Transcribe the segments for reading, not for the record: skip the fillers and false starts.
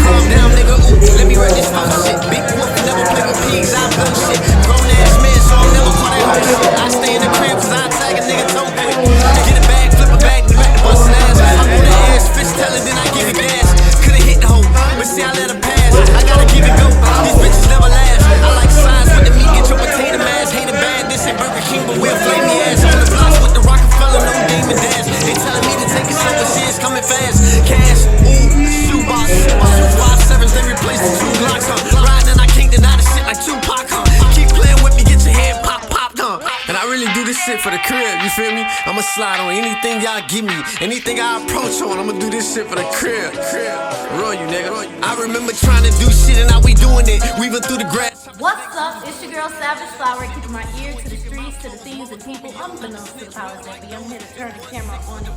Calm down, nigga, ooh, let me write this fuck shit. Big wolf never play with pigs, I blow shit. Grown ass man, so I'm never caught that whole shit. I stay in the crib cause I tag a nigga toe quick. Get a bag, flip a bag, and back to bustin' ass. I'm on the ass, fish tellin', then I give it gas. Could've hit the hoe, but see I let her pass. I gotta give it go, these bitches never last. I like signs with the meat, get your potato mask. Hate it bad, this ain't Burger King, but we'll flame me ass. On the blocks with the Rockefeller, no Damon Dash. They telling me to take it slow, but shit is coming fast. Cash, ooh, shoebox, my 257s, they replaced the 2 Glocks, huh? Riding and I can't deny the shit like Tupac, huh? Keep playing with me, get your head pop, huh? And I really do this shit for the crib, you feel me? I'ma slide on anything y'all give me, anything I approach on, I'ma do this shit for the crib. Roy you, nigga. I remember trying to do shit and now we doing it, weaving through the grass. What's up? It's your girl SavvageFlower, keeping my ear to the streets, to the things and people unbeknownst to the powers that be. I'm here to turn the camera on the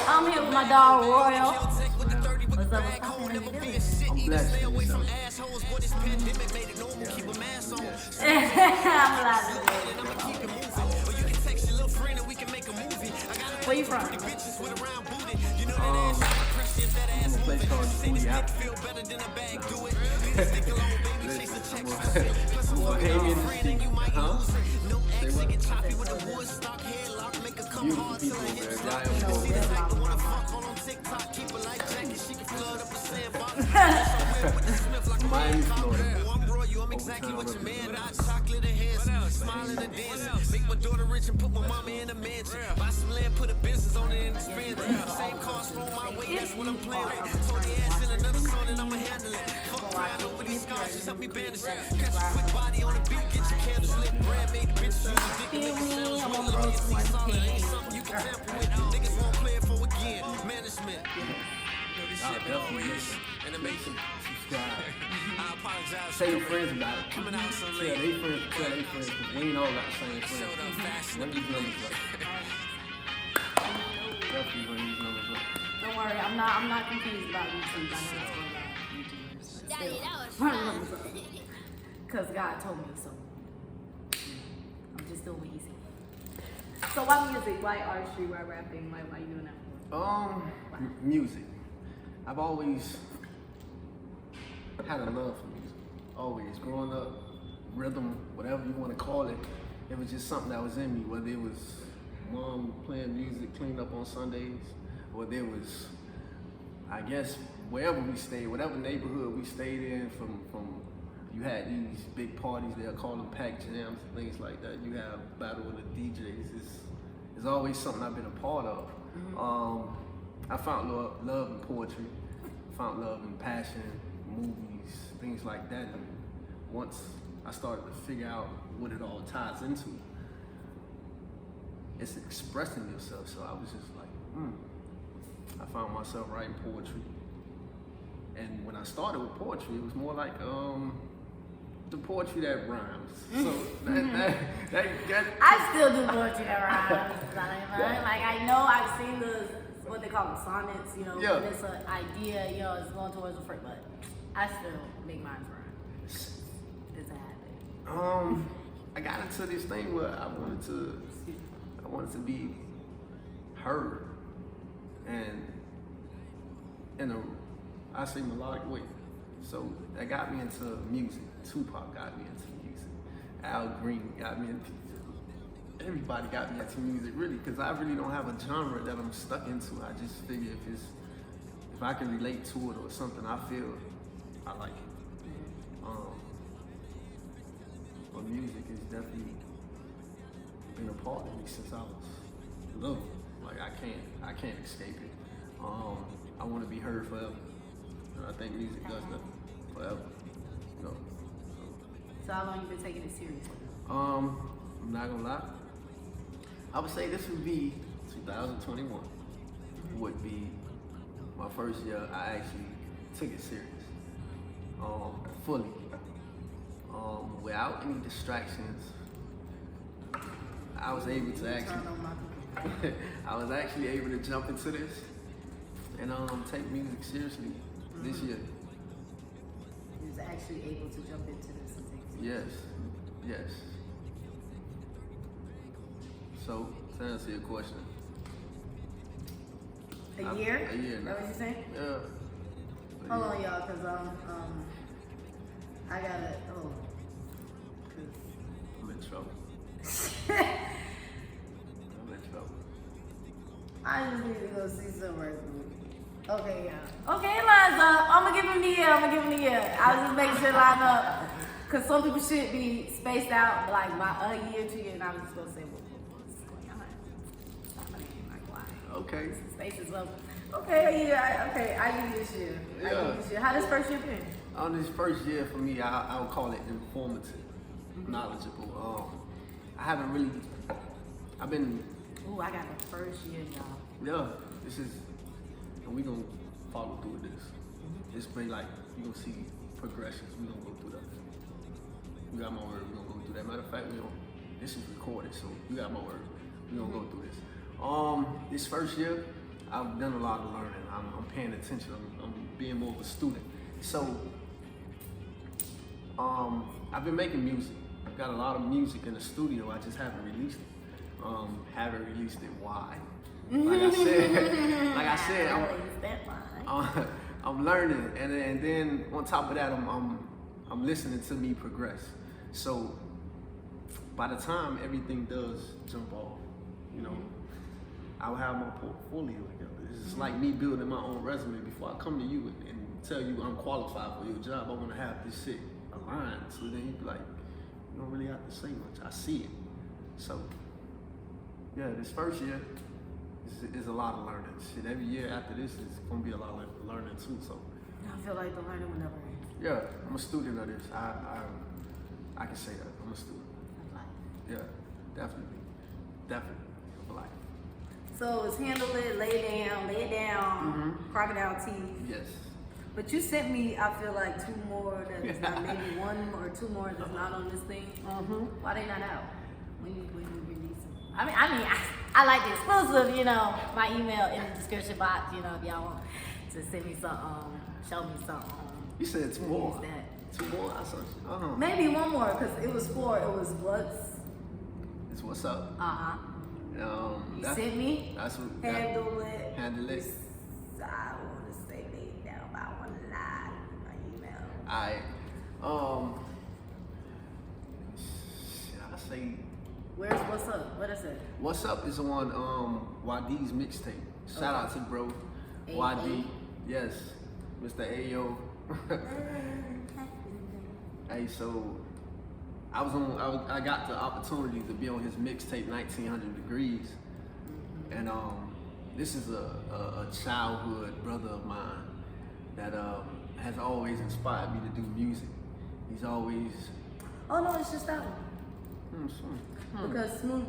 I'm here with my dog Roy4l. What's up? What's happening? I'm blessed. I'm allowed to do it. Where you from? I'm a place called Bohemian. Huh? Beautiful people, Miami, Florida. I'm exactly what you mean. I chocolate and hands, smiling and dancing. Make my daughter rich and put my mama in a mansion. Buy some land, put a business on it and expand it. Same cost roll my way, that's what I'm playing. Told the ass in another song and I'ma handle it. Fuck around over these scars, just help me banish it. Catch a quick body on the beat, get your candles lit. Brand made the bitches use dick and make it I'm on the road to my something you can tamper with. Niggas won't play it for again. Management. And it makes them subscribe. I apologize. Tell your friends about it. Coming out so late. Tell their friends, because we ain't all got the same friends. Run these numbers up. Definitely run these numbers up. Don't worry, I'm not confused about YouTube. I know what's going on with YouTubers. Still, run the numbers up. Because God told me so. I'm just doing what He said. So why music? Why artistry? Why rapping? Why you doing that for? Music. I've always had a love for music. Always. Growing up, rhythm, whatever you want to call it, it was just something that was in me. Whether it was mom playing music, cleaning up on Sundays, or there was, I guess, wherever we stayed, whatever neighborhood we stayed in, from you had these big parties, they'll call them pack jams and things like that. You have battle with the DJs. It's always something I've been a part of. Mm-hmm. I found love in poetry, found love in passion, movies, things like that. And once I started to figure out what it all ties into, it's expressing yourself. So I was just like, I found myself writing poetry. And when I started with poetry, it was more like the poetry that rhymes. So that I still do poetry that rhymes. Like I know I've seen what they call them, sonnets, you know, when it's an idea, you know, it's going towards a phrase, but I still make mine rhyme. It's a habit. I got into this thing where I wanted to be heard, and in I say melodic way. So that got me into music. Tupac got me into music. Al Green got me into everybody got me into music, really, because I really don't have a genre that I'm stuck into. I just figure if I can relate to it or something I feel, I like it. But music has definitely been a part of me since I was little. Like I can't escape it. I want to be heard forever, and I think music does that forever. You know. So how long you been taking it seriously? I'm not gonna lie. I would say this would be 2021. Would be my first year I actually took it serious, fully, without any distractions. I was able to actually, I was actually able to jump into this and take music seriously this year. You was actually able to jump into this and take it seriously. Yes. So, to answer your question, A year? A year Is now. that what you're saying? Yeah. Hold on, y'all, cause I gotta. Oh. I'm in trouble. I'm in trouble. I just need to go see some work. Okay, yeah. Okay, it lines up. I'm gonna give him the year. I was just making sure it line up. Cause some people should be spaced out like by a year, 2 years, and I was just gonna say, what's going on? Like, why? Okay. Space is low. Okay, yeah, I give you this year. I give you this year. How this first year been? On this first year for me, I would call it informative, knowledgeable. I've been. Ooh, I got the first year, y'all. Yeah, this is, and we gonna follow through with this. It's been like, you gonna see progressions. We gonna go through that. You got my word, we gonna go through that. Matter of fact, this is recorded, so you got my word. We gonna go through this. This first year, I've done a lot of learning. I'm paying attention. I'm being more of a student. So, I've been making music. I've got a lot of music in the studio. I just haven't released it. Why? Like I said, I'm learning, and then on top of that, I'm listening to me progress. So by the time everything does jump off, I'll have my portfolio together. It's like me building my own resume. Before I come to you and tell you I'm qualified for your job, I want to have this shit aligned. So then you be like, you don't really have to say much. I see it. So yeah, this first year is a lot of learning. Shit, every year after this is gonna be a lot of learning too. So I feel like the learning will never end. yeah, I'm a student of this. I can say that. I'm a student. Yeah, definitely of life. So it's handle it, lay it down, crocodile teeth. Yes. But you sent me, I feel like 2 more that's not, maybe 1 or 2 more that's not on this thing. Why they not out? When you release them? I mean, I like the exclusive, my email in the description box, if y'all want to send me some, show me some. You said 2 more. That. 2 more? I saw. Maybe 1 more, because it was 4. It was It's what's up. You sent me. That's what. Handle it. Handle it. I want to say lay it down, but I want to lie in my email. Should I say? Where's What's Up? What is it? What's Up is on YD's mixtape. Shout out to bro YD. Yes, Mr. Ayo. Hey, so I got the opportunity to be on his mixtape 1900 Degrees, and this is a childhood brother of mine that has always inspired me to do music. He's always. Oh no, it's just that one. Because Smooth.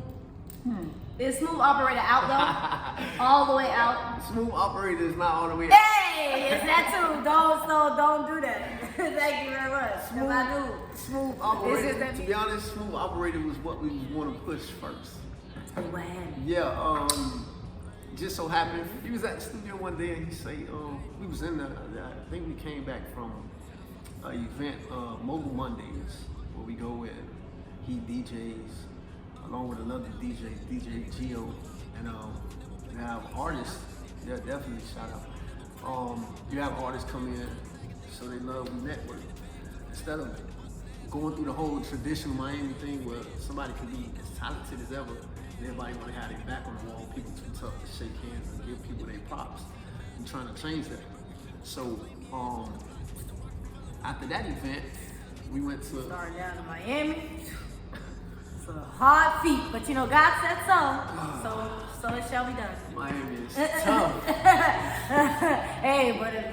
Is Smooth Operator out though? All the way out. Smooth Operator is not all the way out. Hey, it's that too. Don't do that. Thank you very much. Smooth Operator. Is To be honest, Smooth Operator was what we want to push first. Wow. Yeah. Just so happened he was at the studio one day and he say we was in the. I think we came back from an event, Mobile Mondays, where we go in. He DJs along with another DJ, DJ Gio, and you have artists. Yeah, definitely shout out. You have artists come in, so they love the network. Instead of going through the whole traditional Miami thing where somebody can be as talented as ever, and everybody want to have their back on the wall, people too tough to shake hands and give people their props. I'm trying to change that. So after that event, we went to. Started down in Miami. It's a hard feat, but God said so it shall be done. Miami is tough. Hey, but if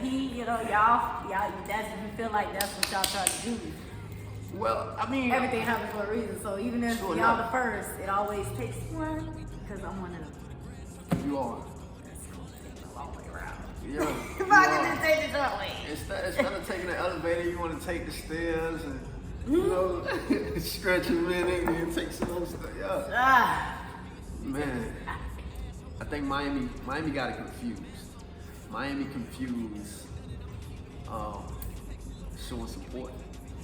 he, y'all, you feel like that's what y'all try to do. Well, I mean, everything happens for a reason. So even if sure y'all the first, it always takes one, because I'm one of them. You are. That's gonna take a long way around. Yeah. If I can just take it that way. Instead of taking the elevator, you want to take the stairs and stretch a minute and take some more stuff. Yeah. Man, I think Miami got it confused. Miami confused showing support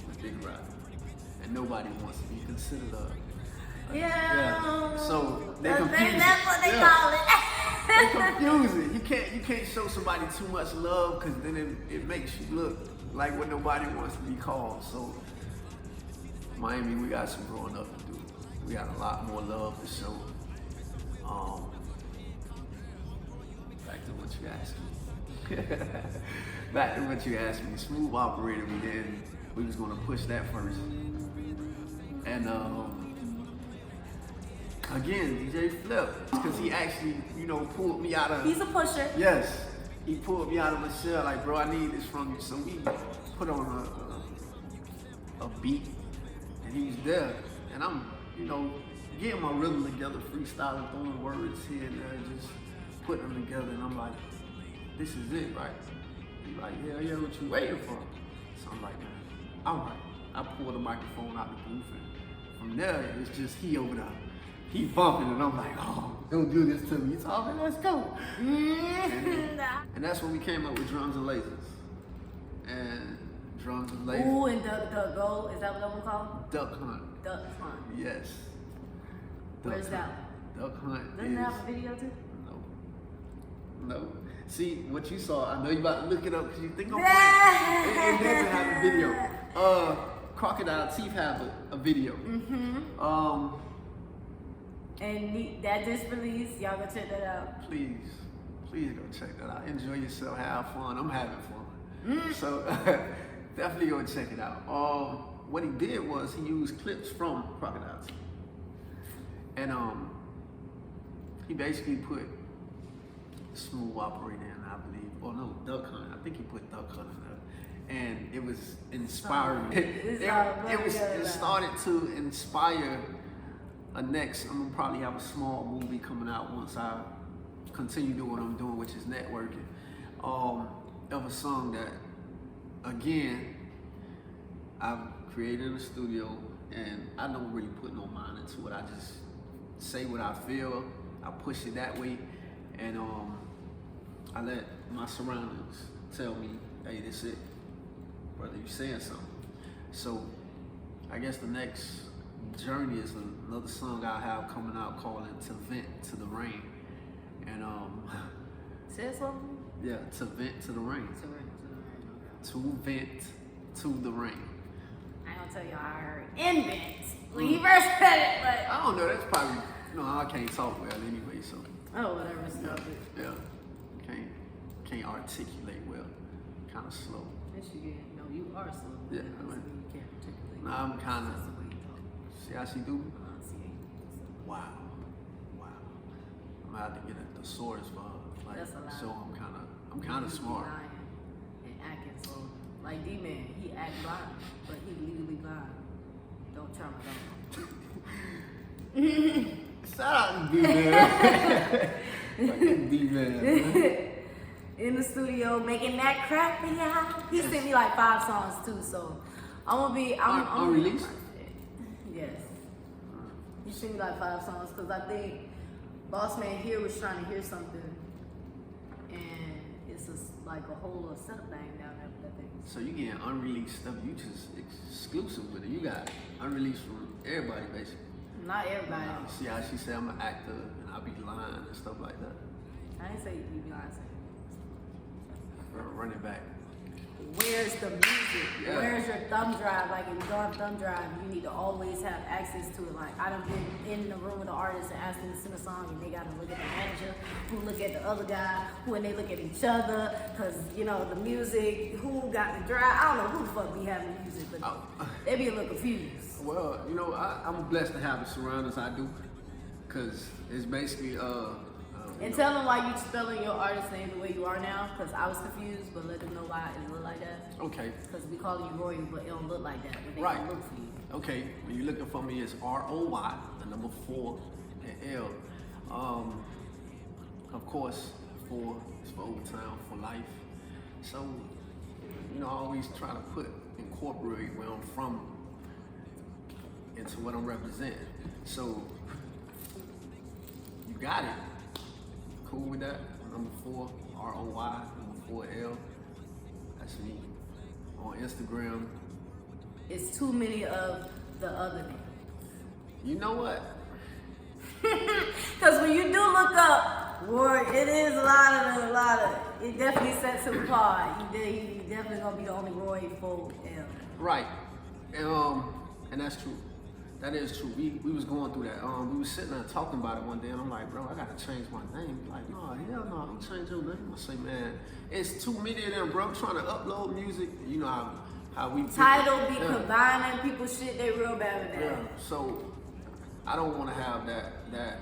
with Big Rap, and nobody wants to be considered a. Yeah. So they that's confused. what they call it. They confuse it. You can't show somebody too much love because then it makes you look like what nobody wants to be called. So Miami, we got some growing up to do. We got a lot more love to show. Back to what you asked me. Back to what you asked me. Smooth operator, we was gonna push that first. And again, DJ Flip, because he actually, pulled me out of. He's a pusher. Yes, he pulled me out of my shell. Like, bro, I need this from you. So we put on a beat, and he was there, and I'm, getting my rhythm together, freestyling, throwing words here and there, just putting them together, and I'm like, this is it, right? He's like, yeah, what you waiting for? So I'm like, man, all right. I pulled the microphone out the booth, and from there, it's just he over there. He bumping, and I'm like, oh, don't do this to me. He's talking, let's go. And that's when we came up with Drums and Lasers. And Drums and Lasers. Ooh, and Duck Go, is that what that one called? Duck Hunt. Duck Hunt. Yes. Where's that? Duck Hunt. Doesn't it have a video too? No. See, what you saw, I know you about to look it up because you think I'm playing. It doesn't have a video. Crocodile Teeth have a video. Mm-hmm. And that just released. Y'all go check that out. Please go check that out. Enjoy yourself, have fun. I'm having fun. So definitely go check it out. What he did was he used clips from Crocodile Teeth. And he basically put Smooth Operator in, I believe. Or no, Duck Hunt. I think he put Duck Hunt in there. And it was inspiring. It started to inspire I'm gonna probably have a small movie coming out once I continue doing what I'm doing, which is networking. Of a song that, again, I've created in the studio, and I don't really put no mind into it. I just say what I feel, I push it that way, and I let my surroundings tell me, hey, this it, brother, you saying something. So I guess the next journey is another song I have coming out called To Vent to the Rain. And Say something? yeah, To Vent to the Rain. To Vent to the Rain. I ain't gonna tell y'all I heard invent when he first said it, but I don't know, that's probably, I can't talk well anyway, so. oh, whatever, stop it. Yeah, can't articulate well, kind of slow. Yes, you get. No, you are slow. Yeah, That doesn't mean you can't articulate. Nah, I'm kind That's the of, way you talk. see how she do? See, Wow. I'm gonna have to get a thesaurus for her. Like, That's a lot. so I'm kind of smart. Lying and acting slow. Like D-Man, he act blind, but he legally blind. Don't try my dog. Shout out to D-Man. Fucking D-Man, man. In the studio making that crack for y'all. He sent me like 5 songs too, so I'm Unreleased? Yes. He sent me like 5 songs because I think Boss Man here was trying to hear something, and it's just like a whole setup thing down there with that thing. So you getting unreleased stuff, you just exclusive with it. You got unreleased from everybody, basically. Not everybody. See how she said I'm an actor and I be lying and stuff like that. I didn't say you be lying. Run it back. Where's the music? Yeah. Where's your thumb drive? Like if you don't have thumb drive, you need to always have access to it. Like I done been in the room with the artist and asked them to sing a song, and they gotta look at the manager, who look at the other guy, who and they look at each other, cause the music, who got the drive. I don't know who the fuck be having the music, but they be a little confused. Well, I'm blessed to have the surroundings I do, cause it's basically And tell them why you spelling your artist name the way you are now, because I was confused, but let them know why it look like that. Okay. Because we call you Roy, but it don't look like that. But they Right. don't look for you. Okay, when you're looking for me, it's ROY, the number 4, and L. Of course, 4 is for overtime, for life. So, I always try to incorporate where I'm from into what I'm representing. So, you got it. Cool with that? Number 4, ROY, number 4L. That's me. On Instagram. It's too many of the other names. You know what? Because when you do look up Roy, it is a lot of. It definitely sets him apart. He definitely gonna be the only Roy4l. Right, and that's true. That is true. We was going through that. We was sitting there talking about it one day, and I'm like, bro, I gotta change my name. He's like, no, hell no, don't change your name. I say, man, it's too many of them, bro. I'm trying to upload music. You know how we Title be combining people's shit. They real bad with that. Yeah. So I don't want to have that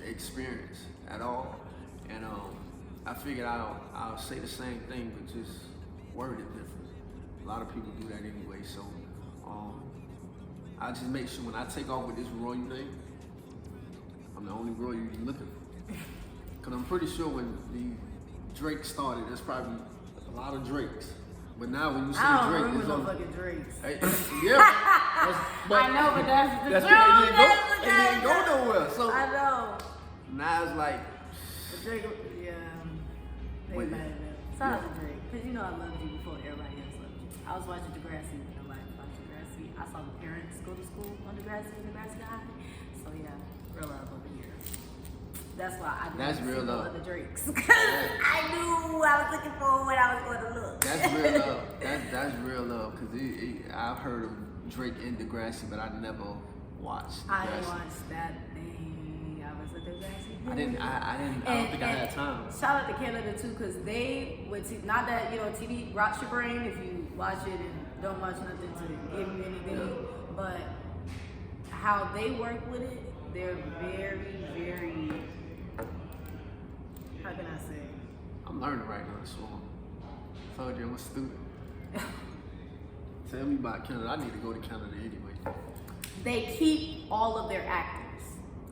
experience at all. And I figured I'll say the same thing, but just word it different. A lot of people do that anyway. So I just make sure when I take off with this Roy name, I'm the only Roy you're looking for. Cause I'm pretty sure when the Drake started, there's probably a lot of Drakes. But now when you see Drake, it's no fucking Drakes. Hey, yeah, I know, but that's the truth. It didn't go nowhere. So I know. now it's like Drake, yeah. They mad at them. Shout out to Drake, cause you know I loved you before everybody else loved you. I was watching Degrassi when nobody watched Degrassi. I saw the parents go to school on Degrassi and Degrassi High. So yeah, real love over here. That's why I didn't see no other Drakes. Cause I knew I was looking for what I was going to look. That's real love. That's real love. Cause I've heard of Drake and Degrassi, but I never watched Degrassi. I didn't watch that thing. I was at Degrassi. I don't think I had time. Shout out to Canada too, cause they would not that TV rots your brain if you watch it and don't watch nothing to give you anything, but how they work with it, they're very, very. How can I say? I'm learning right now, so I told you I'm a student. Tell me about Canada. I need to go to Canada anyway. They keep all of their actors.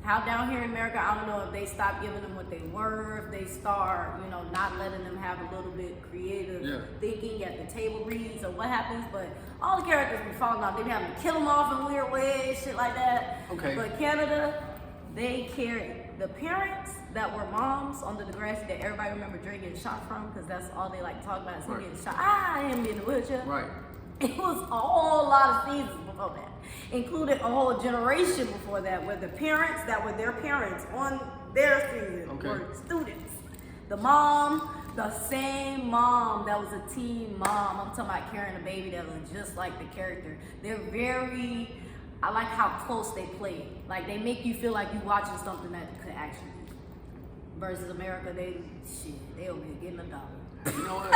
How down here in America, I don't know if they stop giving them what they were, if they start, not letting them have a little bit creative thinking at the table reads or what happens, but all the characters be falling off. They be having to kill them off in weird ways, shit like that. Okay. But Canada, they carry the parents that were moms on the Degrassi that everybody remember Drake getting shot from, because that's all they like to talk about is him getting shot. Him in the wheelchair. Right. It was a whole lot of seasons before that, including a whole generation before that, where the parents that were their parents on their season were students. The mom, the same mom that was a teen mom. I'm talking about carrying a baby that looked just like the character. I like how close they play. Like they make you feel like you're watching something that could actually be. Versus America, they over here getting a dollar. You know what?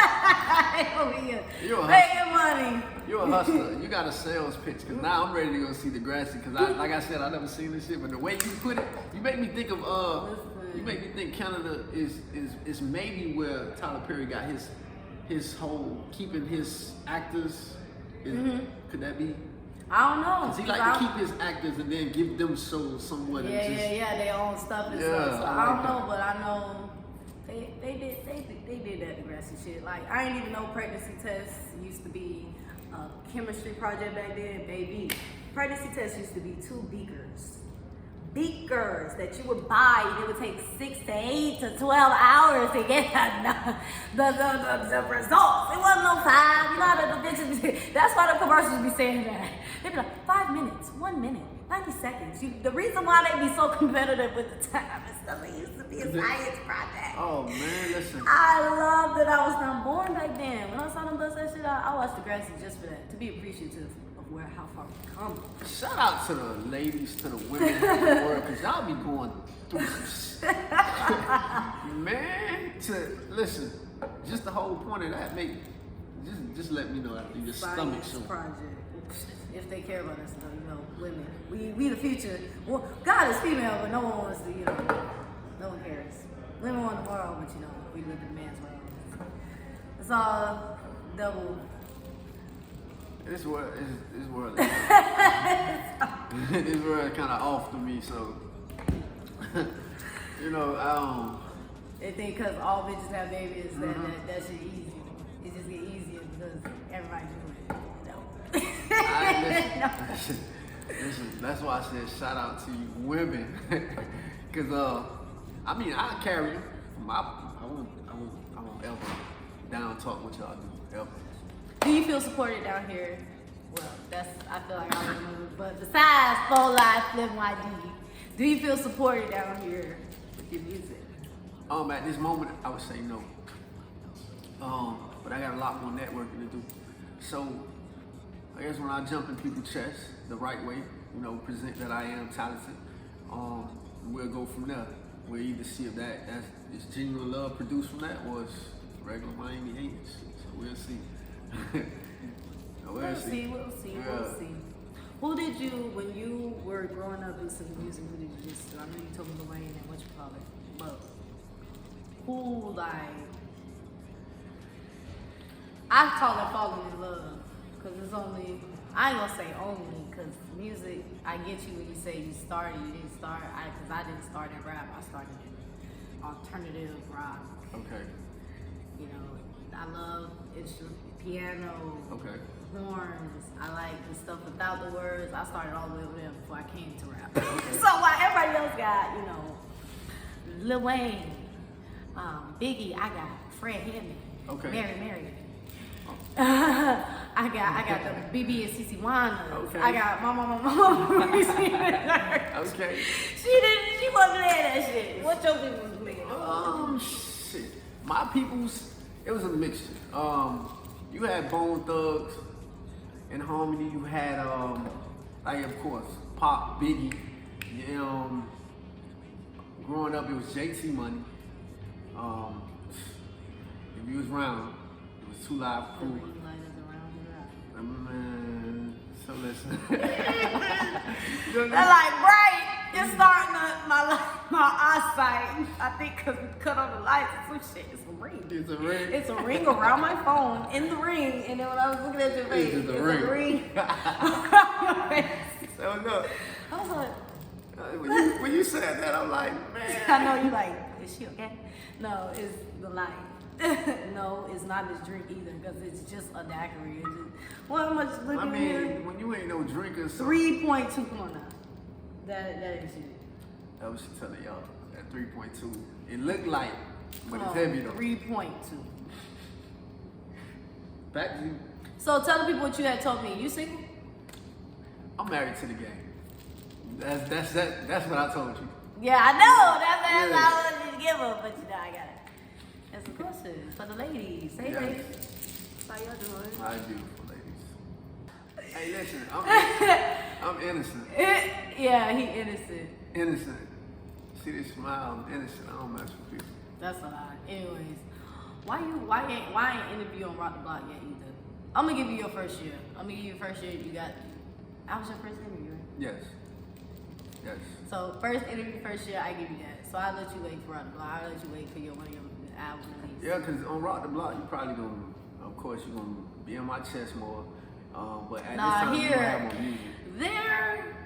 You're making money. You're a hustler. You got a sales pitch. Cause now I'm ready to go see Degrassi. Cause like I said, I never seen this shit. But the way you put it, you make me think of you make me think Canada is maybe where Tyler Perry got his whole keeping his actors. Could that be? I don't know. Cause he like to keep his actors and then give them shows somewhat. They own stuff and stuff. So I don't know, but I know. They did that Degrassi shit. Like I didn't even know pregnancy tests used to be a chemistry project back then, baby. Pregnancy tests used to be 2 beakers that you would buy, and it would take 6 to 8 to 12 hours to get the results. It wasn't no 5. You know how the bitches. That's why the commercials be saying that. They'd be like 5 minutes, 1 minute, 90 seconds. The reason why they be so competitive with the time and stuff, it used to be a science project. Oh man, listen. I love that I was not born back then. When I saw them bust that shit out, I watched Degrassi just for that, to be appreciative of how far we've come. Shout out to the ladies, to the women of the world, cause y'all be going through some shit. Man, listen, just the whole point of that, just let me know after your stomach so. Project. If they care about us, women. We the future. Well, God is female, but no one wants to, no one cares. Women want the world, but we live in a man's world. It's all double. This world is this world kind of off to me, so They think because all bitches have babies that shit easy. It just get easier because everybody do it. Listen, that's why I said shout out to you women, cause I carry you. I won't ever down talk what y'all do ever. Do you feel supported down here? Well, I feel like I remember, but besides Full Life, Flip YD, do you feel supported down here with your music? At this moment, I would say no. But I got a lot more networking to do. So I guess when I jump in people's chests the right way, you know, present that I am talented, we'll go from there. We'll either see if that's genuine love produced from that, or it's regular Miami haters. So we'll see. We'll see. Who did you, when you were growing up listening to music, who did you listen to? I know you told me the Wayne and what you call it, but who, like, I call it falling in love, because it's only, I ain't gonna say only, because music, I get you when you say you started, you didn't start, because I didn't start in rap, I started in alternative rock. Okay. You know, I love piano, Okay. horns. I like the stuff without the words. I started all the way over there before I came to rap. So while everybody else got, you know, Lil Wayne, Biggie, I got Fred Hammond, Okay. Mary. I got the BB and CC Wanda. Okay. I got Mama. Okay. She wasn't playing that shit. What your people was playing? Shit. My people's, it was a mixture. You had Bone Thugs and Harmony. You had, like, of course, Pop, Biggie. Growing up, it was JT Money. If you was around, it was 2 Live Crew. Man, so listen. They're like, right, it's starting to, my eyesight. I think because we cut on the lights and some shit. It's a ring. It's a ring. It's a ring around my phone, in the ring. And then when I was looking at your face, It's a ring around your face. So look, I was like, when you said that, I'm like, man. I know you like, is she okay? No, it's the light. No, it's not this drink either, because it's just a daiquiri. It's just, well, how much look I at mean, here? when you ain't no drinker, so 3.2, come on now. That is it. that was she telling y'all at 3.2. It looked light, but it's heavy though. 3.2. Back to you. So tell the people what you had told me. You single? I'm married to the game. That's what I told you. Yeah, I know. That's Yeah. I wanted you to give her, but you know I got it. That's a question for the ladies. Hey, Yeah. ladies. How y'all doing? My beautiful ladies. Hey, listen, I'm innocent. Yeah, he innocent. Innocent. See this smile? I'm innocent. I don't mess with people. That's a lie. Anyways, why ain't interview on Rock the Block yet either? I'm gonna give you your first year. You got. I was your first interview, right? Yes. Yes. So first interview, first year, I give you that. So I'll let you wait for Rock the Block. I'll let you wait for one of your album release. Yeah, because on Rock the Block, you probably gonna, of course, you're gonna be on my chest more. But at this time, you gonna have more music. There,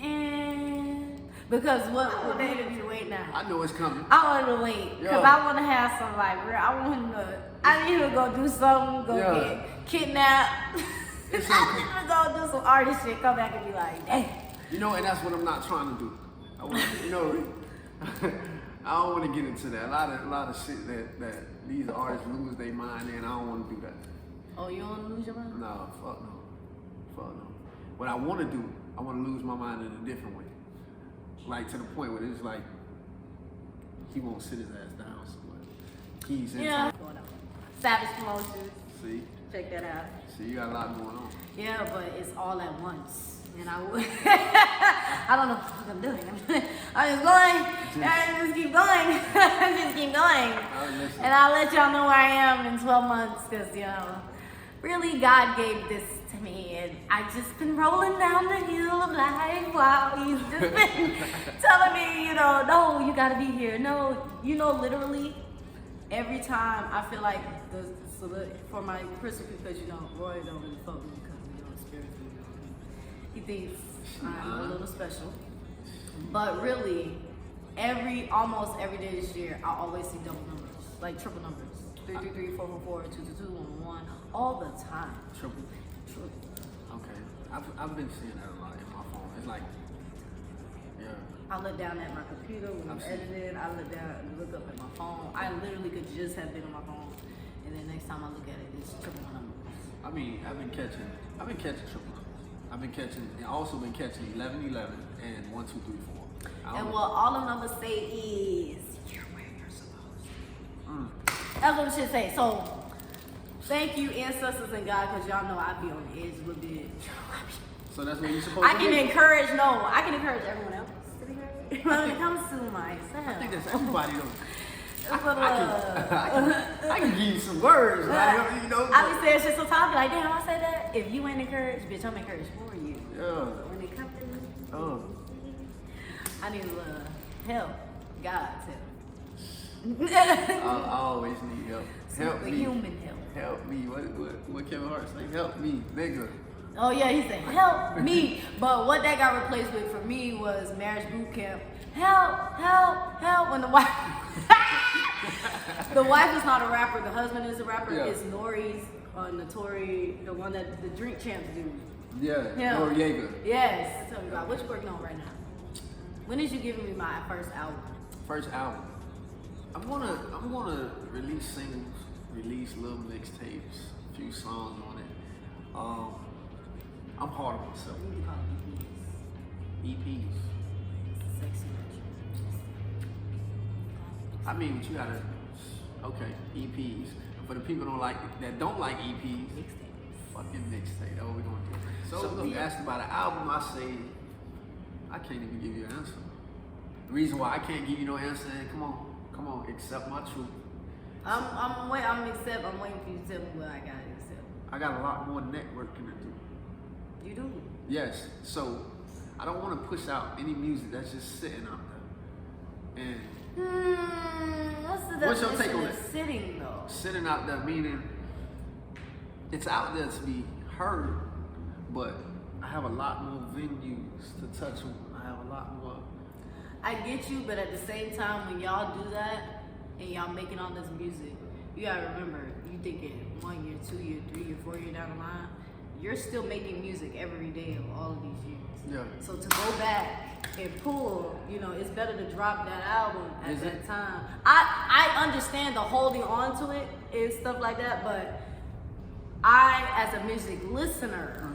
and because what they interview wait now? I know it's coming. I want to wait because Yeah. I want to have some like real. I want him to. I need him to go do something. Go Yeah. get kidnapped. It's I need him to go do some artist shit. Come back and be like, damn. You know, and that's what I'm not trying to do. I want, you know, I don't want to get into that. A lot of shit that these artists lose their mind in. I don't want to do that. Oh, you don't want to lose your mind? No, fuck no. Fuck no. What I want to do, I want to lose my mind in a different way. Like to the point where it's like, he won't sit his ass down somewhere. He's in. Yeah. Savage Promotions. See? Check that out. See, you got a lot going on. Yeah, but it's all at once. And I would, I don't know what I'm doing. I'm just going. I just keep going. Just keep going. And I'll let y'all know where I am in 12 months because, you know, really God gave this to me. And I just been rolling down the hill of life while he's just been telling me, you know, no, you got to be here. No, you know, literally every time I feel like for my crystal, because, you know, Roy don't really fuck with me because, you know, spiritually. He thinks I'm a little special. But really, almost every day this year, I always see double numbers, like triple numbers. 333, 444, 222, 111, all the time. Triple? Okay. I've been seeing that a lot in my phone. It's like, yeah. I look down at my computer when I'm editing. I look down and look up at my phone. I literally could just have been on my phone. And then next time I look at it, it's triple numbers. I mean, I've been catching triple numbers. I've been catching, and also been catching 1111 and 1, 2, 3, 4. And what all the numbers say is, you're where That's what it should say. So, thank you, ancestors and God, because y'all know I be on the edge a little bit. So that's what you're supposed to do? I can encourage everyone else to be heard when it comes to myself. I think that's everybody though. I can give you some words, like, you know. I be saying shit sometimes, I be like, damn, I say that. If you ain't encouraged, bitch, I'm encouraged for you. Yeah. So when it comes to me, I need help. God's help. I always need help. Help me. Human help. Help me. What Kevin Hart say? Help me, nigga. Oh yeah, he said, help me. But what that got replaced with for me was marriage boot camp. Help, help, help. When the wife, the wife is not a rapper, the husband is a rapper. Yeah. It's Nori's, Notori, the one that the drink champs do. Yeah, Him. Noriega. Yes. Tell me about what you working on right now. When is you giving me my first album? First album. I'm gonna release singles, release little mixtapes, a few songs on it. I'm hard on myself. We need to call it EPs. Sexy. I mean, but you gotta. Okay, EPs. For the people that don't like EPs, fucking mixtape. That's what we're gonna do. So look, asked about an album. I say I can't even give you an answer. The reason why I can't give you no answer is come on, accept my truth. I'm waiting for you to tell me what I gotta accept. I got a lot more networking to do. You do? Yes. So I don't want to push out any music that's just sitting out there. And What's the what's your take definition on of it? sitting though? Sitting out there meaning it's out there to be heard, but I have a lot more venues to touch on. I have a lot more. I get you, but at the same time, when y'all do that and y'all making all this music, you gotta remember, you thinking 1 year, 2 year, 3 year, 4 year down the line, you're still making music every day of all of these years. Yeah. So to go back and pull, it's better to drop that album at that time. I understand the holding on to it and stuff like that, but I, as a music listener,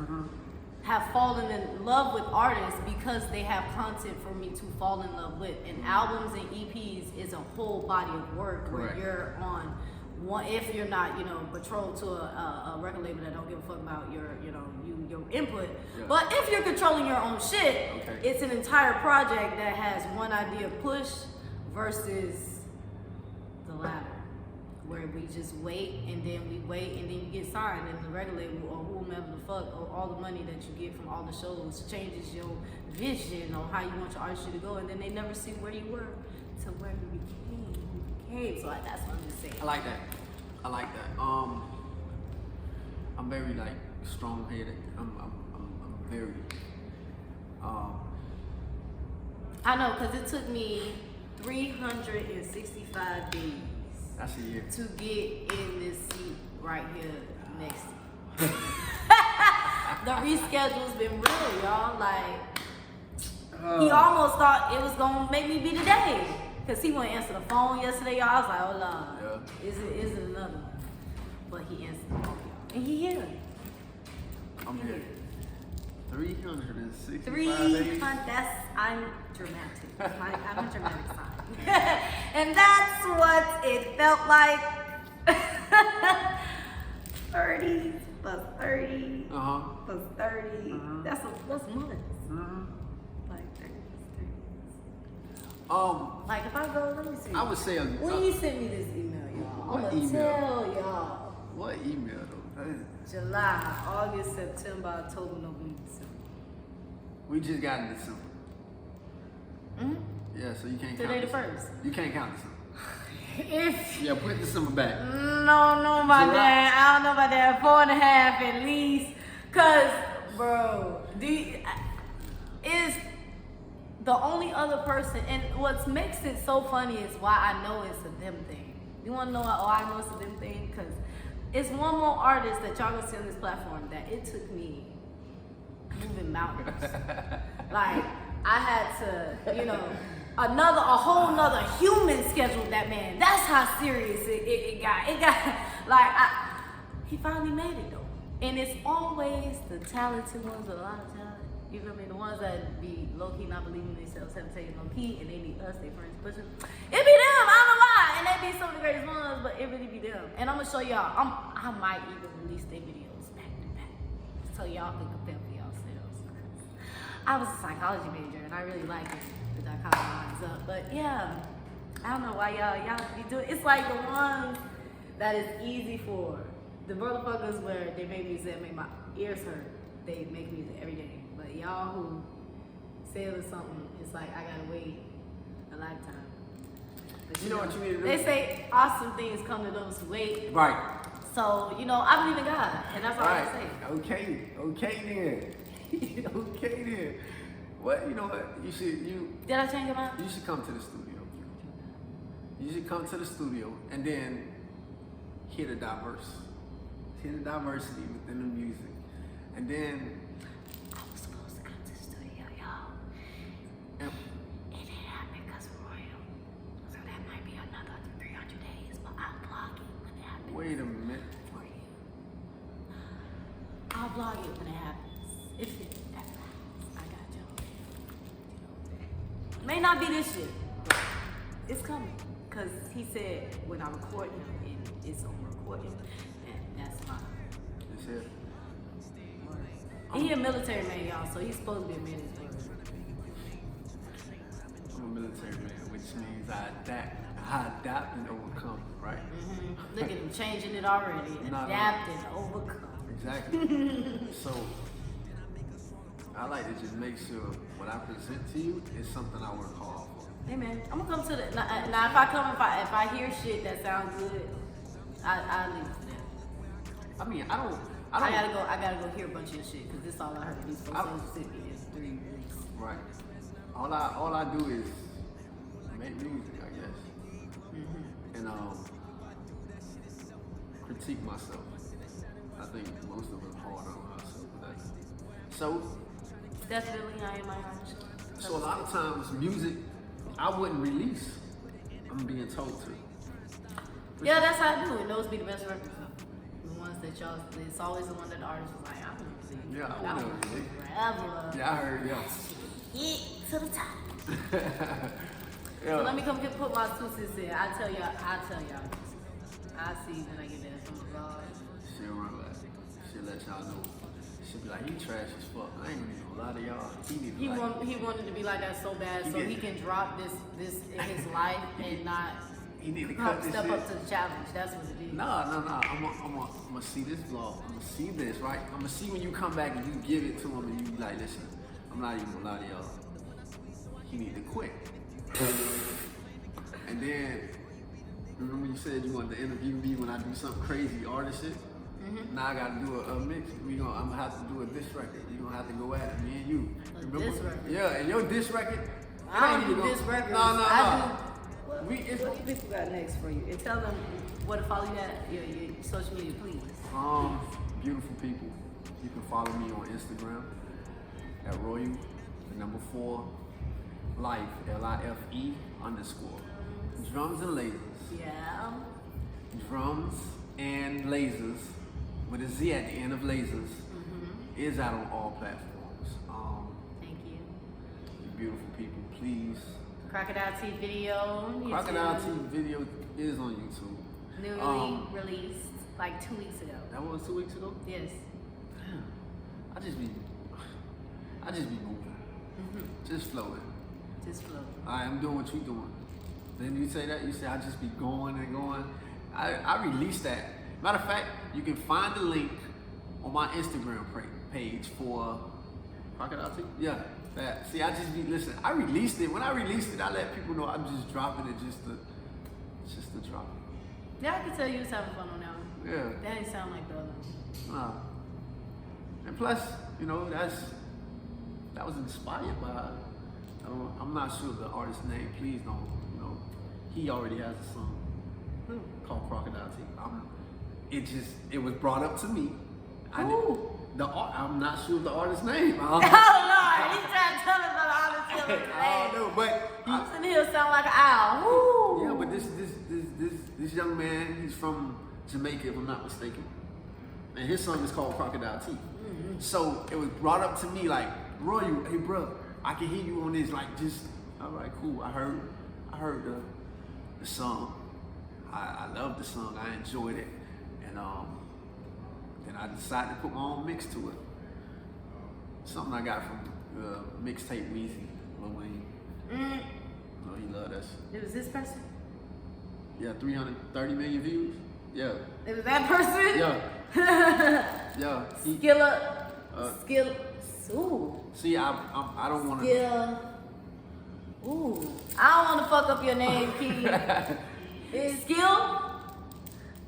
have fallen in love with artists because they have content for me to fall in love with. And albums and EPs is a whole body of work where you're on one. If you're not, betrothed to a record label that don't give a fuck about your input. Yeah. But if you're controlling your own shit, it's an entire project that has one idea push versus the latter. Where we just wait and then we wait and then you get signed and the record label or whomever the fuck or all the money that you get from all the shows changes your vision on how you want your artistry to go, and then they never see where you were to where you became. So that's what I'm just saying. I like that. I'm very strong headed. I'm very. I know, cause it took me 365 days. That's a year. To get in this seat right here next to you. The reschedule's been real, y'all. He almost thought it was gonna make me be today. Cause he wouldn't answer the phone yesterday, y'all. I was like, oh Lord, is it another one? But he answered the phone, y'all. And he here. I'm here. 365 days. I'm dramatic. I'm a dramatic sign. And that's what it felt like. 30 plus 30 plus 30. That's months. Like 30 plus 30. If I go, let me see. I would say when you send me this email, y'all, what I'm gonna email? tell y'all. What email though? July, August, September, October, November, December. We just got in December. Yeah, so you can't count. Today the 1st. You can't count December. Yeah, put December back. No, about that. I don't know about that. 4.5 at least. Cause, bro, is the only other person, and what makes it so funny is why I know it's a them thing. You wanna know why I know it's a them thing? Cause it's one more artist that y'all gonna see on this platform that it took me moving mountains. I had to, a whole nother human scheduled that man. That's how serious it got. It got he finally made it though. And it's always the talented ones with a lot of talent. You feel me? The ones that be low key not believing themselves, have to say low key, and they need us, they friends pushing. It be them, I don't know why. And they be some of the greatest ones, but it really be And I'm gonna show y'all. I might even release their videos back to back, so y'all can compare for yourselves. I was a psychology major, and I really like it. The dichotomy lines up. But yeah, I don't know why y'all be doing. It's like the ones that is easy for. The motherfuckers where they make music, make my ears hurt. They make music every day. But y'all who say it or something, it's like I gotta wait a lifetime. But You know what you need to do? They say awesome things come to those who wait. Right. So, you know, I believe in God, and that's all I say. Okay then. Okay then. What, you know what? Did I change your mind? You should come to the studio. You should come to the studio and then hear the diversity within the music. And then I was supposed to come to the studio, y'all. and It didn't happen because of Roy4l. So that might be another 300 days, but I'll vlog it when it happens. wait a minute. For you. I'll vlog it when it happens. If it ever happens, I got y'all. May not be this year, but it's coming. Because he said when I record him, and it's on recording, and that's my It's here. And he a military man, y'all, so he's supposed to be a man in his word. I'm a military man, which means I adapt and overcome, right? Mm-hmm. Look at him changing it already. Nah, Adapt and overcome. Exactly. So I like to just make sure what I present to you is something I work hard for. Hey man, I'm gonna come to the now. If I hear shit that sounds good, I leave it for that. I mean, I don't. I gotta go hear a bunch of your shit because this all I heard. These folks in Mississippi is 3 weeks. Right. All I do is make music, I guess, and critique myself. I think most of us hard on ourselves. So Definitely, I am my honest. a lot of times, music I wouldn't release. I'm being told to. Yeah, that's how I do it. Those be the best records. The ones that y'all, it's always the one that the artist was like, I don't believe. Yeah, I wanna believe. Forever. Yeah, I heard. Yeah. Get to the top. Yeah. So let me come put my 2 cents in. I tell y'all. I see when I get there from the vlog. She'll run back. She'll let y'all know. She'll be like, he trash as fuck. I ain't gonna lie to y'all. He wanted to be like that so bad, so he can drop this in his life and not He need to cut this step shit. up to the challenge. That's what it is. No. I'm gonna see this vlog. I'm gonna see this, right? I'm gonna see when you come back and you give it to him and you be like, listen, I'm not even gonna lie to y'all. He need to quit. And then, remember you said you wanted to interview me when I do something crazy artist shit? Now I gotta do a mix. I'm gonna have to do a diss record. We gonna have to go at it, me and you. A diss record? Yeah, and your diss record. I don't do diss records. No. What do you people got next for you? And tell them where to follow you at your social media, please. Beautiful people. You can follow me on Instagram at Roy4l, the number 4, life, LIFE _ drums and lasers. Yeah. Drums and lasers with a Z at the end of lasers is out on all platforms. Thank you. Beautiful people, please. Crocodile Teeth video on YouTube. Crocodile Teeth video is on YouTube. Newly released like 2 weeks ago. That was 2 weeks ago? Yes. Damn. I just be moving. Just flowing. Just flow. I'm doing what you're doing. Then you say that, you say I just be going and going. I released that. Matter of fact, you can find the link on my Instagram page for Crocodile Teeth. Yeah, that. See, I just be listen. I released it. When I released it, I let people know I'm just dropping it just to drop it. Yeah, I can tell you was having fun on that one. Yeah. That didn't sound like the other one. And plus, you know, that was inspired by. I'm not sure the artist's name. Please don't. You know, he already has a song called Crocodile Teeth. It was brought up to me. I'm not sure the artist's name. Oh Lord, he's trying to tell us about the artist's name. I don't know, but I'm sitting here sound like an owl. Woo. yeah, but this young man, he's from Jamaica, if I'm not mistaken, and his song is called Crocodile Teeth. So it was brought up to me like, Roy, hey bro, I can hear you on this. Like, just all right, cool. I heard the song. I loved the song. I enjoyed it, and then I decided to put my own mix to it. Something I got from mixtape Weezy, Lil Wayne. No, he loved us. It was this person? Yeah, 330 million views. Yeah. It was that person? Yeah. Yeah. Skill. Ooh. See, I don't want to. Skill. Ooh. I don't want to fuck up your name, Key. It's Skill.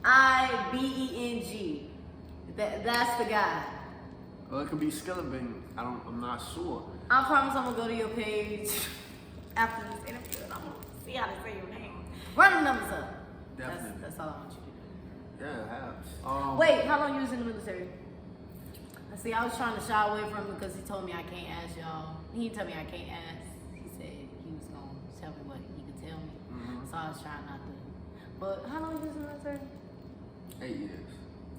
IBENG. That's the guy. Well, it could be Skillabing. I'm not sure. I promise I'm gonna go to your page after this interview and I'm gonna see how to say your name. Run the numbers up. Definitely. That's all I want you to do. Yeah, it has. Wait, how long you was in the military? See, I was trying to shy away from him because he told me I can't ask y'all. He didn't tell me I can't ask. He said he was gonna tell me what he could tell me. So I was trying not to. But how long you was in the military? 8 years.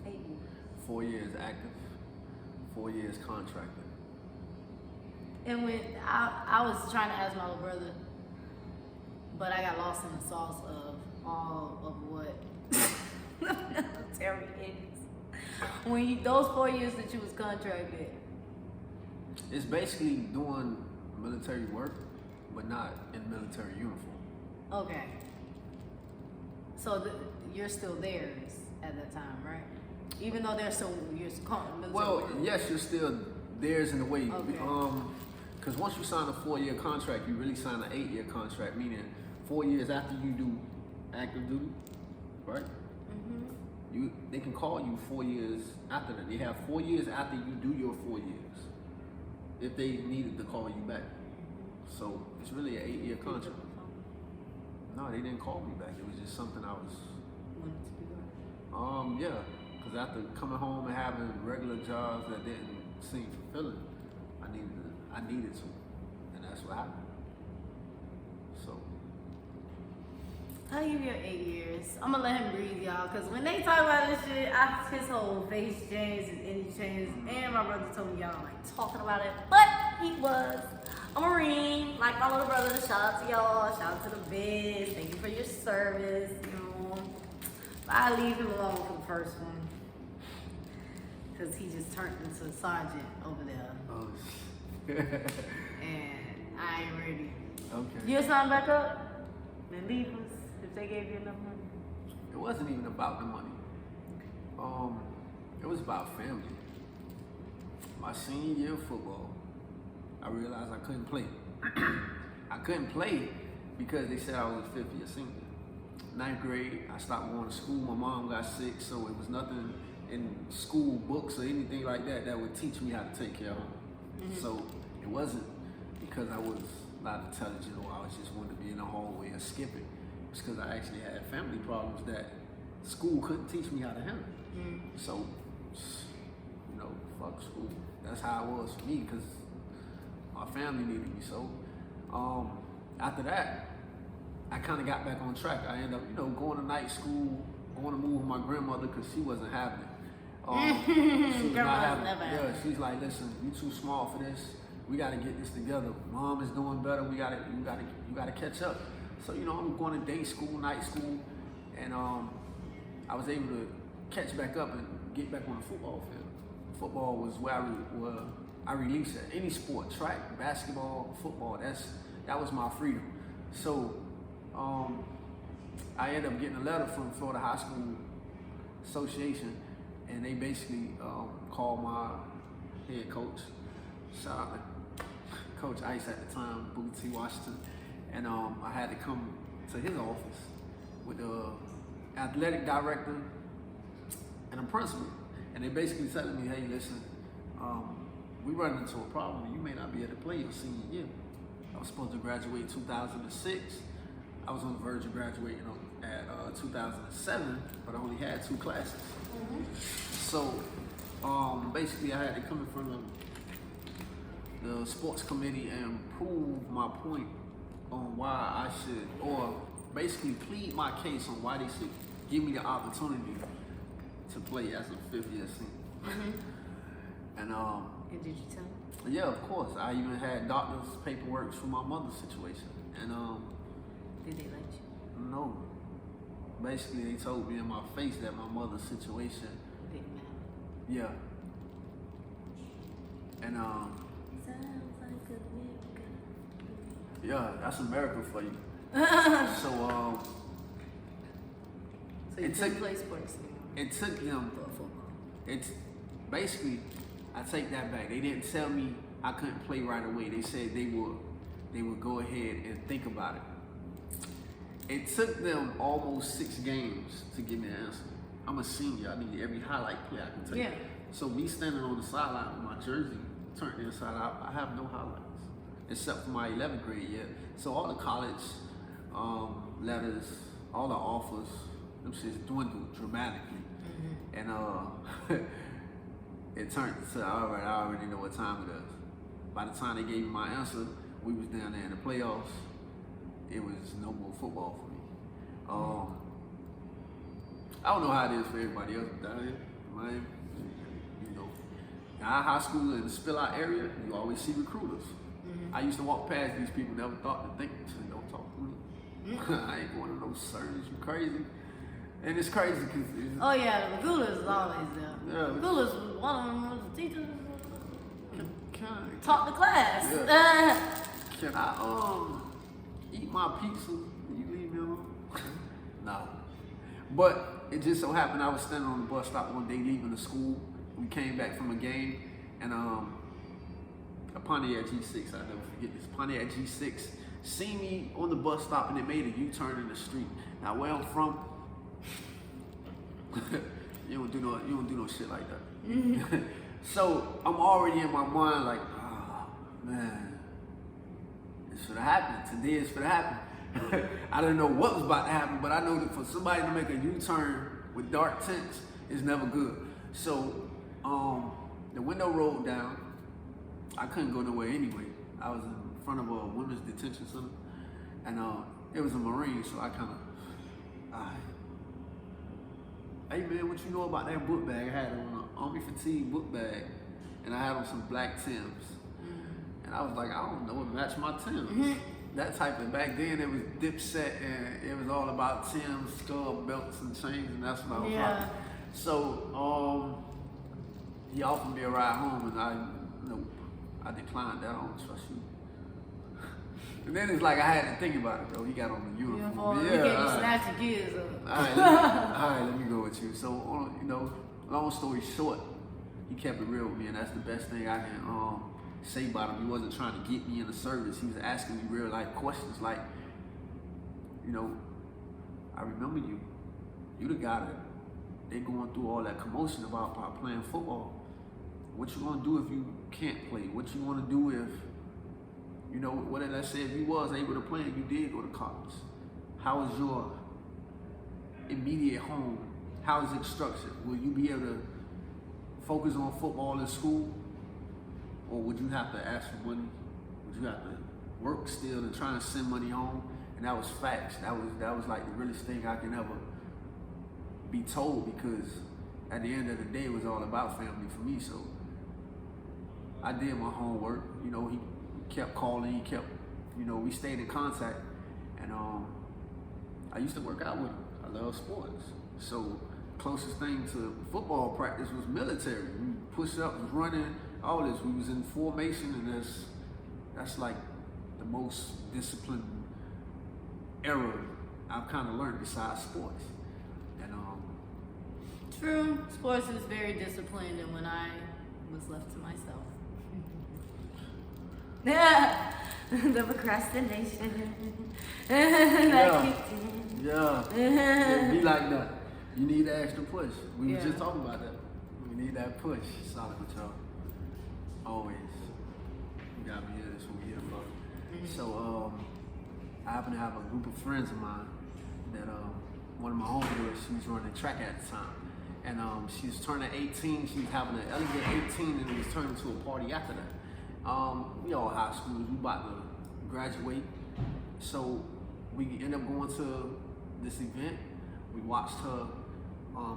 8 years. 4 years active. 4 years contracted. And when I was trying to ask my little brother, but I got lost in the sauce of all of what the military is. When those 4 years that you was contracted. It's basically doing military work, but not in military uniform. Okay. So you're still theirs at that time, right? Even though they're still you're military. Well, work. yes, you're still theirs in a way. Okay. Because once you sign a 4-year contract, you really sign an 8-year contract, meaning 4 years after you do active duty, right? They can call you 4 years after that. They have 4 years after you do your 4 years, if they needed to call you back. So it's really an 8-year contract. No, they didn't call me back. It was just something I was. Yeah, because after coming home and having regular jobs that didn't seem fulfilling, I needed to, and that's what happened. So. I'll give you 8 years. I'm gonna let him breathe, y'all, because when they talk about this shit, his whole face changed, his energy changed, and my brother told me y'all don't like talking about it, but he was a Marine, like my little brother. Shout out to y'all, shout out to the biz, thank you for your service, you know. But I leave him alone for the first one, because he just turned into a sergeant over there. Oh. And I ain't ready. Okay. You'll sign back up and leave us if they gave you enough money? It wasn't even about the money. It was about family. My senior year of football, I realized I couldn't play. I couldn't play because they said I was a 5th year senior. 9th grade, I stopped going to school. My mom got sick, so it was nothing in school books or anything like that that would teach me how to take care of her. So it wasn't because I was not intelligent or I was just wanted to be in the hallway or skipping. It's because I actually had family problems that school couldn't teach me how to handle. So, you know, fuck school. That's how it was for me because my family needed me. So, after that, I kind of got back on track. I ended up, you know, going to night school, going to move with my grandmother because she wasn't having it. She was not having it. Yeah, she's like, listen, you too small for this. We got to get this together. Mom is doing better. You got to catch up. So, you know, I'm going to day school, night school, and I was able to catch back up and get back on the football field. Football was where I released at. Any sport, track, basketball, football, that was my freedom. So I ended up getting a letter from Florida High School Association, and they basically called my head coach, shout out to Coach Ice at the time, Booker T. Washington, and I had to come to his office with the athletic director and a principal, and they basically telling me, hey, listen, we run into a problem. You may not be able to play your senior year. I was supposed to graduate in 2006. I was on the verge of graduating at 2007, but I only had 2 classes. So basically, I had to come in front of the sports committee and prove my point on why I should, or basically plead my case on why they should give me the opportunity to play as a 5th year senior. And did you tell them? yeah, of course. I even had doctor's paperwork for my mother's situation. And did they let you? no. basically they told me in my face that my mother's situation, Didn't matter. yeah. And Sounds like a miracle. yeah, that's a miracle for you. So So you It couldn't took- play sports anymore. it took them. But football. It's basically, I take that back. They didn't tell me I couldn't play right away. They said they would go ahead and think about it. It took them almost 6 games to give me an answer. I'm a senior. I need every highlight play I can take. Yeah. So me standing on the sideline with my jersey turned inside out, I have no highlights except for my 11th grade year. So all the college letters, all the offers, them shits dwindled dramatically. And it turned to, all right, I already know what time it is. By the time they gave me my answer, we was down there in the playoffs. It was no more football for me. I don't know how it is for everybody else down here. Miami, you know, in our high school in the Spill Out area, you always see recruiters. I used to walk past these people, never thought to think, don't talk to me. I ain't going to no service, you crazy. And it's crazy because Oh yeah, the Gulas is always there. Yeah. Gulas was one of them was the teachers. can Taught the class. I eat my pizza when you leave me alone? No. But it just so happened I was standing on the bus stop one day leaving the school. We came back from a game and a Pontiac G6, I'll never forget this. Pontiac G6 seen me on the bus stop and it made a U-turn in the street. Now where I'm from, you don't do no shit like that. So I'm already in my mind like, oh man, this should have happened. Today it's should have happened. I didn't know what was about to happen, but I know that for somebody to make a U-turn with dark tints is never good. So the window rolled down. I couldn't go nowhere anyway. I was in front of a women's detention center, and it was a Marine, so I kind of, hey man, what you know about that book bag? I had on an Army fatigue book bag, and I had on some black Timbs. And I was like, I don't know, it matched my Timbs. That type of, back then it was Dipset, and it was all about Timbs, skull belts and chains, and that's what I was rocking. So he offered me a ride home, and I declined that. I don't trust you. And then it's like I had to think about it though. He got on the uniform. You can't snatch your gears up. All right, let me go with you. So, long story short, he kept it real with me, and that's the best thing I can say about him. He wasn't trying to get me in the service. He was asking me real life questions like, I remember you. You the guy that they going through all that commotion about playing football. What you gonna do if you can't play? What you wanna do if, let's say if you was able to play and you did go to college? How is your immediate home? How is it structured? Will you be able to focus on football in school? Or would you have to ask for money? Would you have to work still and try to send money home? And that was facts. That was like the realest thing I can ever be told, because at the end of the day, it was all about family for me. So I did my homework. He kept calling. He kept, we stayed in contact. And I used to work out with him. I love sports. So closest thing to football practice was military. We push-ups, running, all this. We was in formation, and that's like the most disciplined era I've kind of learned besides sports. And True, sports is very disciplined, and when I was left to myself, the procrastination that kicked in. Yeah, be like that. You need that extra push. We was Yeah. just talking about that. We need that push. Solid with y'all. Always. You got me here. That's what we here for. So I happen to have a group of friends of mine that one of my homegirls, she was running track at the time. And she was turning 18. She was having an elegant 18, and it was turning to a party after that. We all high schoolers. We about to graduate. So we ended up going to this event. We watched her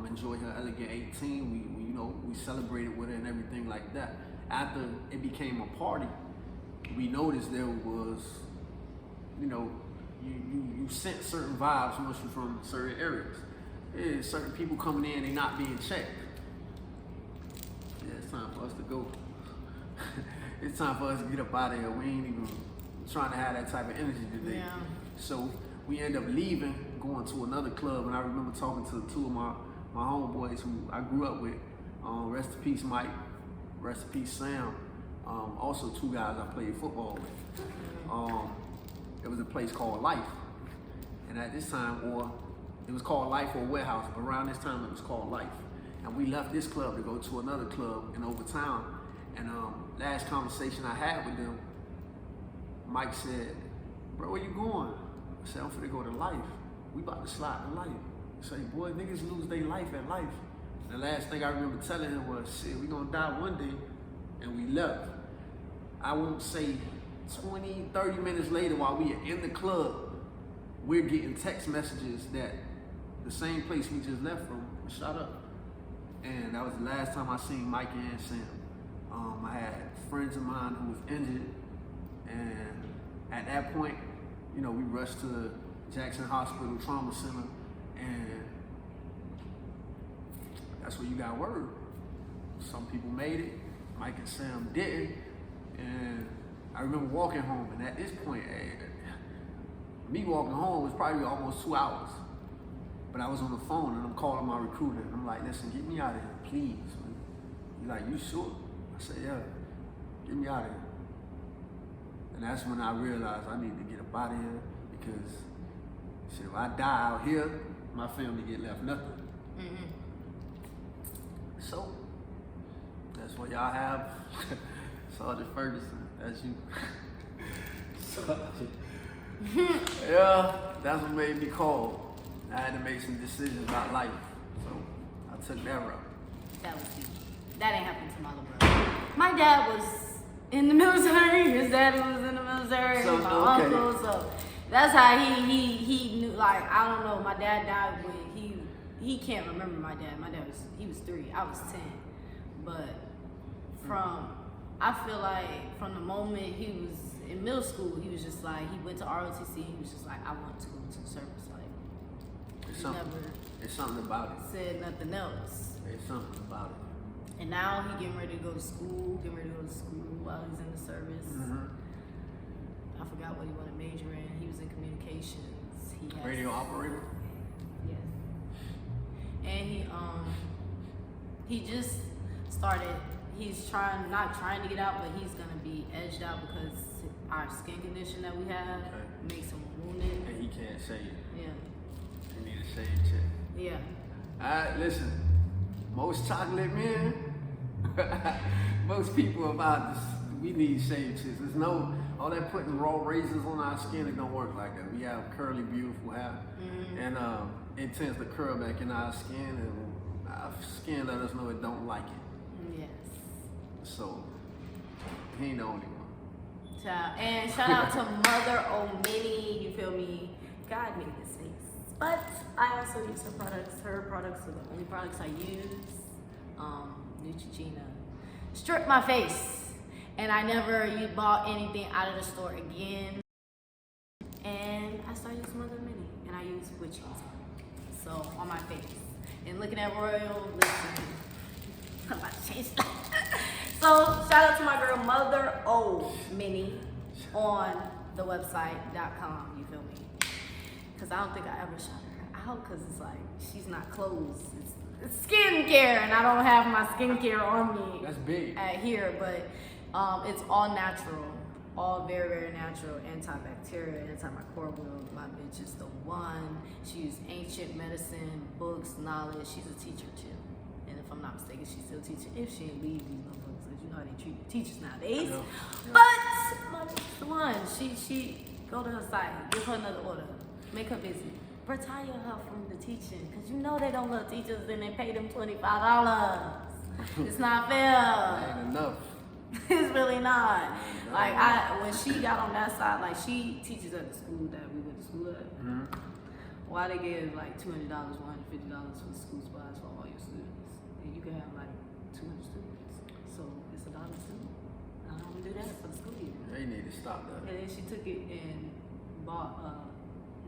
enjoy her elegant 18. We celebrated with her and everything like that. After it became a party, we noticed there was, you sense certain vibes once you're from certain areas. Yeah, certain people coming in, they not being checked. Yeah, it's time for us to go. It's time for us to get up out of here. We ain't even trying to have that type of energy today. Yeah. So we end up leaving, going to another club, and I remember talking to two of my homeboys who I grew up with. Rest in peace, Mike. Rest in peace, Sam. Also two guys I played football with. It was a place called Life. And at this time, or it was called Life or Warehouse, but around this time it was called Life. And we left this club to go to another club in Overtown. And last conversation I had with them, Mike said, "Bro, where you going?" I said, "I'm finna go to Life. We about to slide to Life." He said, "Boy, niggas lose their life at Life." And the last thing I remember telling him was, "Shit, we gonna die one day." And we left. I won't say 20, 30 minutes later while we are in the club, we're getting text messages that the same place we just left from was shot up. And that was the last time I seen Mike and Sam. I had friends of mine who was injured, and at that point, you know, we rushed to Jackson Hospital Trauma Center, and that's where you got word. Some people made it, Mike and Sam didn't, and I remember walking home, and at this point, me walking home was probably almost 2 hours. But I was on the phone and I'm calling my recruiter and I'm like, "Listen, get me out of here, please." He's like, "You sure?" I said, "Yeah, get me out of here." And that's when I realized I need to get up out of here, because shit, if I die out here, my family get left nothing. So that's what y'all have. Sergeant Ferguson, that's you. Yeah, that's what made me call. I had to make some decisions about life, so I took that route. That was deep. That ain't happened to my little brother. My dad was in the military. His daddy was in the military. So, my okay. uncle. So that's how he knew. Like, I don't know. My dad died when he can't remember my dad. My dad was 3. I was 10. But I feel like from the moment he was in middle school, he was just like, he went to ROTC. He was just like, "I want to go to the service." It's something about it. Said nothing else. It's something about it. And now he getting ready to go to school, while he's in the service. I forgot what he wanted to major in. He was in communications. He has, Radio operator? Yes. And he just started, he's not trying to get out, but he's gonna be edged out because our skin condition that we have makes him wounded. And he can't shave. Yeah. He need a shave check. Yeah. Listen, most chocolate men, most people about this, we need shave chicks. There's no, all that putting raw razors on our skin, it don't work like that. We have curly, beautiful hair, and it tends to curl back in our skin, and our skin let us know it don't like it. Yes. So, he ain't the only one. Child. And shout out to Mother O'Mini, you feel me? God made this face. But I also use her products. Her products are the only products I use. Neutrogena stripped my face, and I never bought anything out of the store again. And I started using Mother O'Mini, and I use witch hazel. So on my face. And looking at Royal, listen, I'm about to change that. So shout out to my girl Mother O'Mini on the website.com. You feel me? Because I don't think I ever shot her out, because it's like she's not clothes, it's skincare, and I don't have my skincare on me. That's big. At here, but it's all natural, all very, very natural, antibacterial, antimicrobial. My bitch is the one. She used ancient medicine, books, knowledge. She's a teacher too, and if I'm not mistaken, she's still teaching. If she ain't leave these motherfuckers, because you know how they treat teachers nowadays. But my bitch is the one. She go to her site, give her another order. Make her busy. Retire her from the teaching, because you know they don't love teachers and they pay them $25. It's not fair. Ain't enough. It's really not. Like, when she got on that side, like, she teaches at the school that we went to school at. Why they give like $200, $150 for school supplies for all your students, and you can have like 200 students, so it's $1 a student. I don't do that for the school year. They need to stop that. And then she took it and bought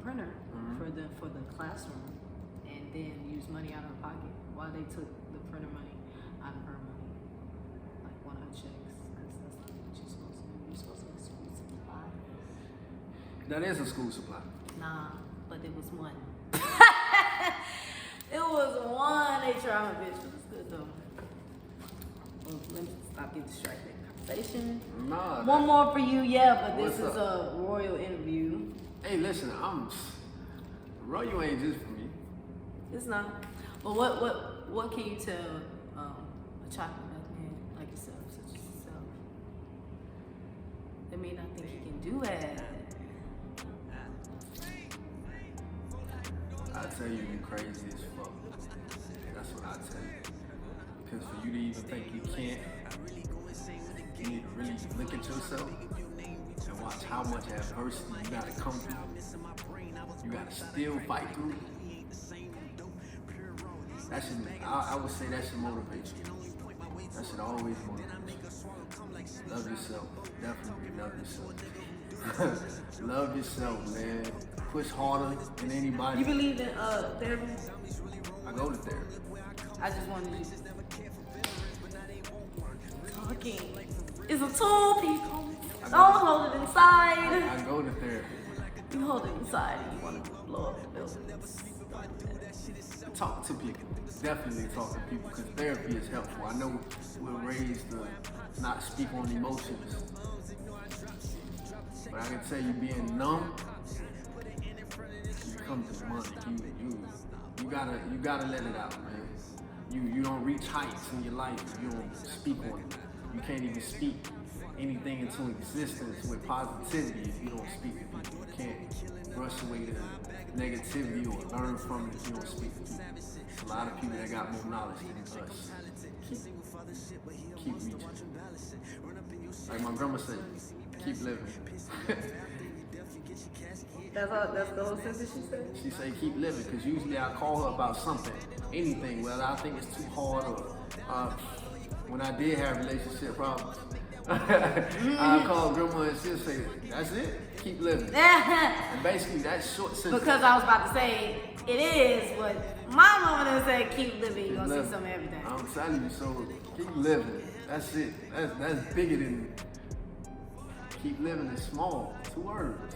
printer for the classroom, and then use money out of her pocket while they took the printer money out of her money, like one of her checks, because that's not what you're supposed to do. You're supposed to get school supplies. That is a school supply. Nah, but it was one. It was one. They tried my bitch. It was good though. Well, let me stop getting distracted. Conversation. Nah. One more for you, yeah, but this What's is a royal interview. Hey, listen, Roy, ain't just for me. It's not. But what can you tell a chocolate black man like yourself, such as yourself? That may not think he can do it. I tell you, you crazy as fuck. That's what I tell you. Because for you to even think you can't, you need to really look at yourself and watch how much adversity you gotta come through. You gotta still fight through. That should, I would say that should motivate you. That should always motivate you. Love yourself. Definitely love yourself. Love yourself, man. Push harder than anybody. You believe in therapy? I go to therapy. I just wanted you to. Talking is a tool, people. Don't hold it inside. I go to therapy. You hold it inside and you want to blow up the building. Talk to people. Definitely talk to people because therapy is helpful. I know we're raised to not speak on emotions. But I can tell you being numb, you come to money. You gotta let it out, man. You don't reach heights in your life if you don't speak on it. You can't even speak anything into existence with positivity if you don't speak to people. You can't brush away the negativity or learn from it if you don't speak to people. There's a lot of people that got more knowledge than us. Keep reaching. Like my grandma said, keep living. That's the whole sentence she said? She say keep living, because usually I call her about something, anything, whether I think it's too hard or when I did have relationship problems. I call grandma and she'll say, that's it, keep living. And basically that's short sentence. Because I was about to say, it is, but my mama done said keep living, you're gonna see some everything. I'm telling you, so keep living. That's it. That's bigger than keep living is small. 2 words.